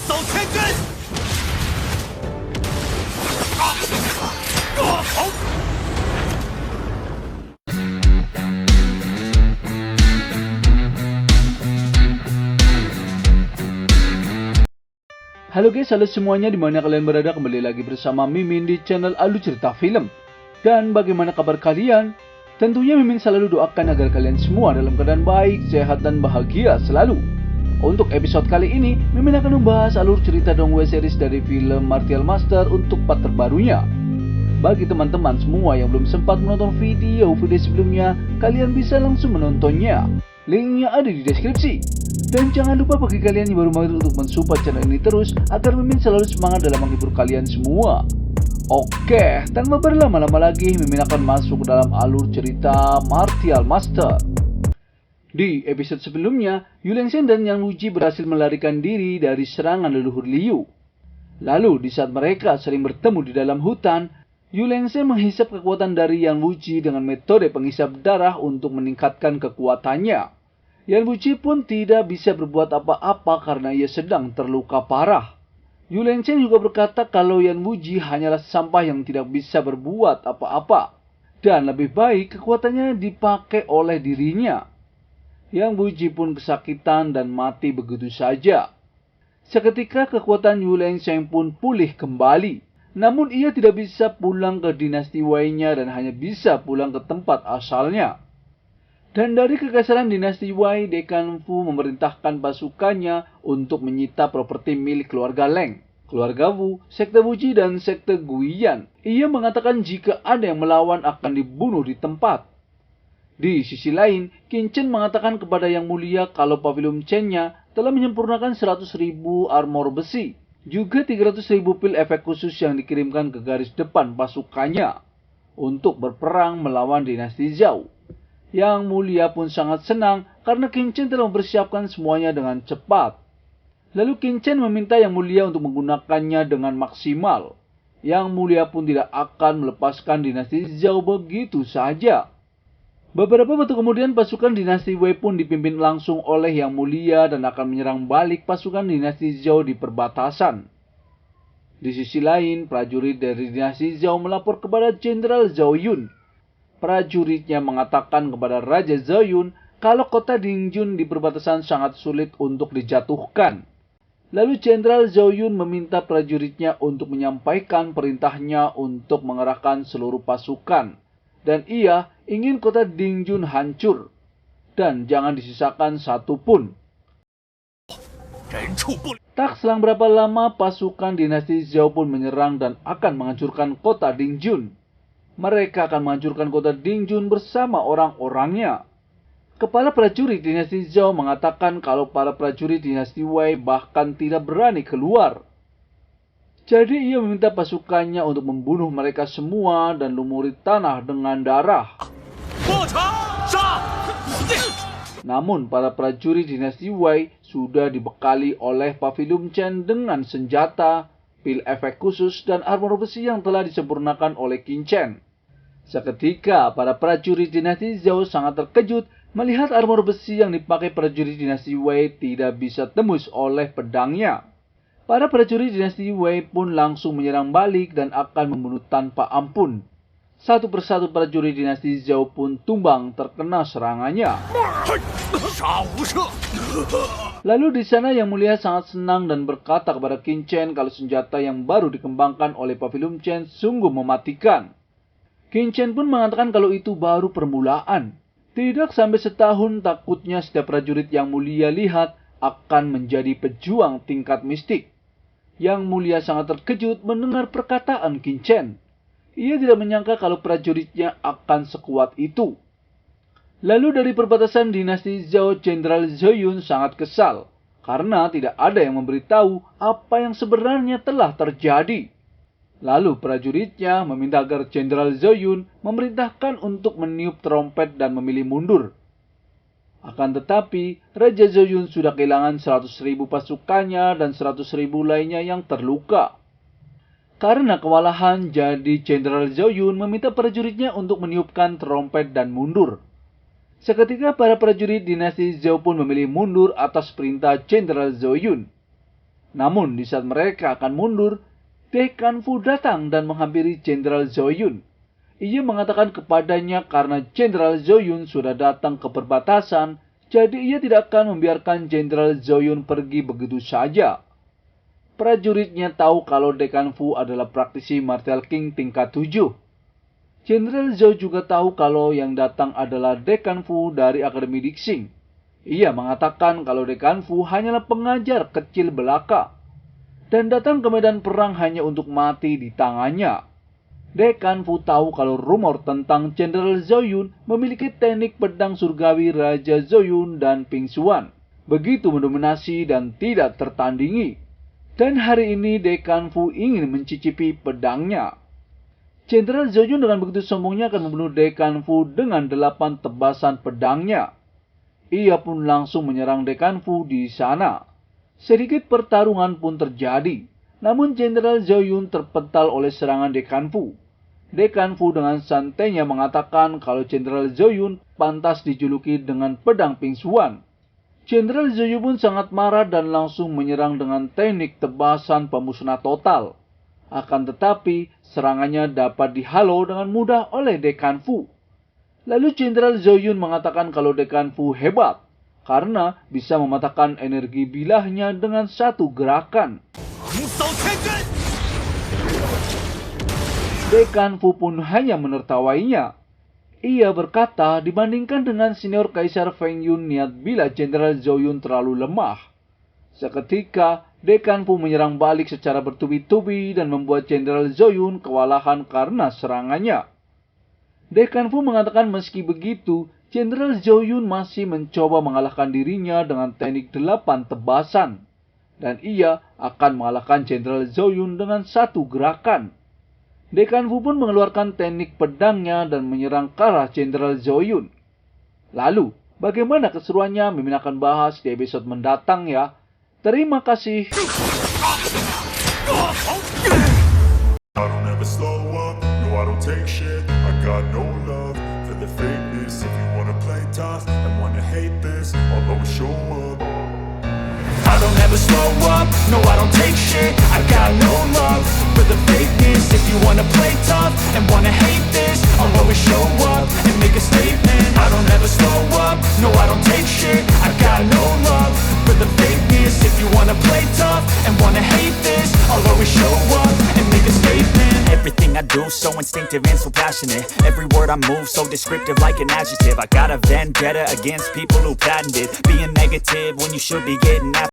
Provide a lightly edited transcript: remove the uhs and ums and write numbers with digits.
扫千军。Halo guys, halo semuanya, dimana kalian berada, kembali lagi bersama Mimin di channel Alur Cerita Film. Dan bagaimana kabar kalian? Tentunya Mimin selalu doakan agar kalian semua dalam keadaan baik, sehat, dan bahagia selalu. Untuk episode kali ini, Mimin akan membahas alur cerita Donghae series dari film Martial Master untuk part terbarunya. Bagi teman-teman semua yang belum sempat menonton video sebelumnya, kalian bisa langsung menontonnya. Linknya ada di deskripsi. Dan jangan lupa bagi kalian yang baru mampir untuk mensupport channel ini terus, agar Mimin selalu semangat dalam menghibur kalian semua. Oke, tanpa berlama-lama lagi, Mimin akan masuk ke dalam alur cerita Martial Master. Di episode sebelumnya, Yu Lengzhen dan Yang Wuji berhasil melarikan diri dari serangan leluhur Liu. Lalu, di saat mereka sering bertemu di dalam hutan, Yu Lengzhen menghisap kekuatan dari Yang Wuji dengan metode penghisap darah untuk meningkatkan kekuatannya. Yan Wuji pun tidak bisa berbuat apa-apa karena ia sedang terluka parah. Yu Lengzhen juga berkata kalau Yan Wuji hanyalah sampah yang tidak bisa berbuat apa-apa, dan lebih baik kekuatannya dipakai oleh dirinya. Yang Wuji pun kesakitan dan mati begitu saja. Seketika kekuatan Yu Lengzhen pun pulih kembali. Namun ia tidak bisa pulang ke dinasti Wei-nya dan hanya bisa pulang ke tempat asalnya. Dan dari kekesalan dinasti Wei, Dekan Fu memerintahkan pasukannya untuk menyita properti milik keluarga Leng, keluarga Wu, sekte Wuji, dan sekte Guiyan. Ia mengatakan jika ada yang melawan akan dibunuh di tempat. Di sisi lain, Qin Chen mengatakan kepada Yang Mulia kalau pavilion Chen-nya telah menyempurnakan 100.000 armor besi, juga 300.000 pil efek khusus yang dikirimkan ke garis depan pasukannya untuk berperang melawan dinasti Zhao. Yang Mulia pun sangat senang karena Qin Chen telah mempersiapkan semuanya dengan cepat. Lalu Qin Chen meminta Yang Mulia untuk menggunakannya dengan maksimal. Yang Mulia pun tidak akan melepaskan dinasti Zhao begitu saja. Beberapa waktu kemudian pasukan dinasti Wei pun dipimpin langsung oleh Yang Mulia dan akan menyerang balik pasukan dinasti Zhao di perbatasan. Di sisi lain, prajurit dari dinasti Zhao melapor kepada Jenderal Zhao Yun. Prajuritnya mengatakan kepada Raja Zhao Yun kalau kota Dingjun di perbatasan sangat sulit untuk dijatuhkan. Lalu Jenderal Zhao Yun meminta prajuritnya untuk menyampaikan perintahnya untuk mengerahkan seluruh pasukan. Dan ia ingin kota Dingjun hancur dan jangan disisakan satu pun. Tak selang berapa lama pasukan dinasti Zhao pun menyerang dan akan menghancurkan kota Dingjun. Mereka akan menghancurkan kota Dingjun bersama orang-orangnya. Kepala prajurit dinasti Zhao mengatakan kalau para prajurit dinasti Wei bahkan tidak berani keluar. Jadi ia meminta pasukannya untuk membunuh mereka semua dan lumuri tanah dengan darah. Namun para prajurit dinasti Wei sudah dibekali oleh pavilion Chen dengan senjata, pil efek khusus, dan armor besi yang telah disempurnakan oleh Qin Chen. Seketika, para prajurit dinasti Zhao sangat terkejut melihat armor besi yang dipakai prajurit dinasti Wei tidak bisa tembus oleh pedangnya. Para prajurit dinasti Wei pun langsung menyerang balik dan akan membunuh tanpa ampun. Satu persatu prajurit dinasti Zhao pun tumbang terkena serangannya. Lalu di sana Yang Mulia sangat senang dan berkata kepada Qin Chen kalau senjata yang baru dikembangkan oleh pavilion Chen sungguh mematikan. Qin Chen pun mengatakan kalau itu baru permulaan. Tidak sampai setahun takutnya setiap prajurit Yang Mulia lihat akan menjadi pejuang tingkat mistik. Yang Mulia sangat terkejut mendengar perkataan Qin Chen. Ia tidak menyangka kalau prajuritnya akan sekuat itu. Lalu dari perbatasan dinasti Zhao, Jenderal Zhao Yun sangat kesal karena tidak ada yang memberitahu apa yang sebenarnya telah terjadi. Lalu prajuritnya meminta agar Jenderal Zhao Yun memerintahkan untuk meniup trompet dan memilih mundur. Akan tetapi, Raja Zhao Yun sudah kehilangan 100.000 pasukannya dan 100.000 lainnya yang terluka. Karena kewalahan, jadi Jenderal Zhao Yun meminta prajuritnya untuk meniupkan trompet dan mundur. Seketika para prajurit dinasti Zhou pun memilih mundur atas perintah Jenderal Zhou Yun. Namun di saat mereka akan mundur, Dekan Fu datang dan menghampiri Jenderal Zhou Yun. Ia mengatakan kepadanya karena Jenderal Zhou Yun sudah datang ke perbatasan, jadi ia tidak akan membiarkan Jenderal Zhou Yun pergi begitu saja. Prajuritnya tahu kalau Dekan Fu adalah praktisi martial king tingkat 7. Jenderal Zhou juga tahu kalau yang datang adalah Dekan Fu dari Akademi Dixing. Ia mengatakan kalau Dekan Fu hanyalah pengajar kecil belaka dan datang ke medan perang hanya untuk mati di tangannya. Dekan Fu tahu kalau rumor tentang Jenderal Zhou Yun memiliki teknik pedang surgawi Raja Zhou Yun dan Ping Xuan, begitu mendominasi dan tidak tertandingi. Dan hari ini Dekan Fu ingin mencicipi pedangnya. Jenderal Zhou Yun dengan begitu sombongnya akan membunuh Dekan Fu dengan 8 tebasan pedangnya. Ia pun langsung menyerang Dekan Fu di sana. Sedikit pertarungan pun terjadi, namun Jenderal Zhou Yun terpental oleh serangan Dekan Fu. Dekan Fu dengan santainya mengatakan kalau Jenderal Zhou Yun pantas dijuluki dengan pedang Ping Xuan. Jenderal Zhou Yun pun sangat marah dan langsung menyerang dengan teknik tebasan pemusnah total. Akan tetapi, serangannya dapat dihalau dengan mudah oleh Dekan Fu. Lalu Jenderal Zhou Yun mengatakan kalau Dekan Fu hebat, karena bisa mematahkan energi bilahnya dengan satu gerakan. Dekan Fu pun hanya menertawainya. Ia berkata dibandingkan dengan senior Kaisar Feng Yun niat bila Jenderal Zhou Yun terlalu lemah. Seketika, Dekan Fu menyerang balik secara bertubi-tubi dan membuat Jenderal Zhou Yun kewalahan karena serangannya. Dekan Fu mengatakan meski begitu, Jenderal Zhou Yun masih mencoba mengalahkan dirinya dengan teknik 8 tebasan. Dan ia akan mengalahkan Jenderal Zhou Yun dengan satu gerakan. Dekan Fu pun mengeluarkan teknik pedangnya dan menyerang ke arah Jenderal Zhou Yun. Lalu, bagaimana keseruannya Mimin akan bahas di episode mendatang ya. Terima kasih. I don't ever slow up, no I don't take shit. I got no love for the fakeness. If you wanna play tough and wanna hate this, I'll always show up. I don't ever slow up, no I don't take shit. I got no love for the fakeness. If you wanna play tough and wanna hate this, I'll always show up and make a statement. I don't ever slow up, no I don't take shit. I got no love for the fakeness. If you wanna play tough and wanna hate this, I'll always show up and make a statement. Everything I do so instinctive and so passionate. Every word I move so descriptive like an adjective. I got a vendetta against people who patented being negative when you should be getting after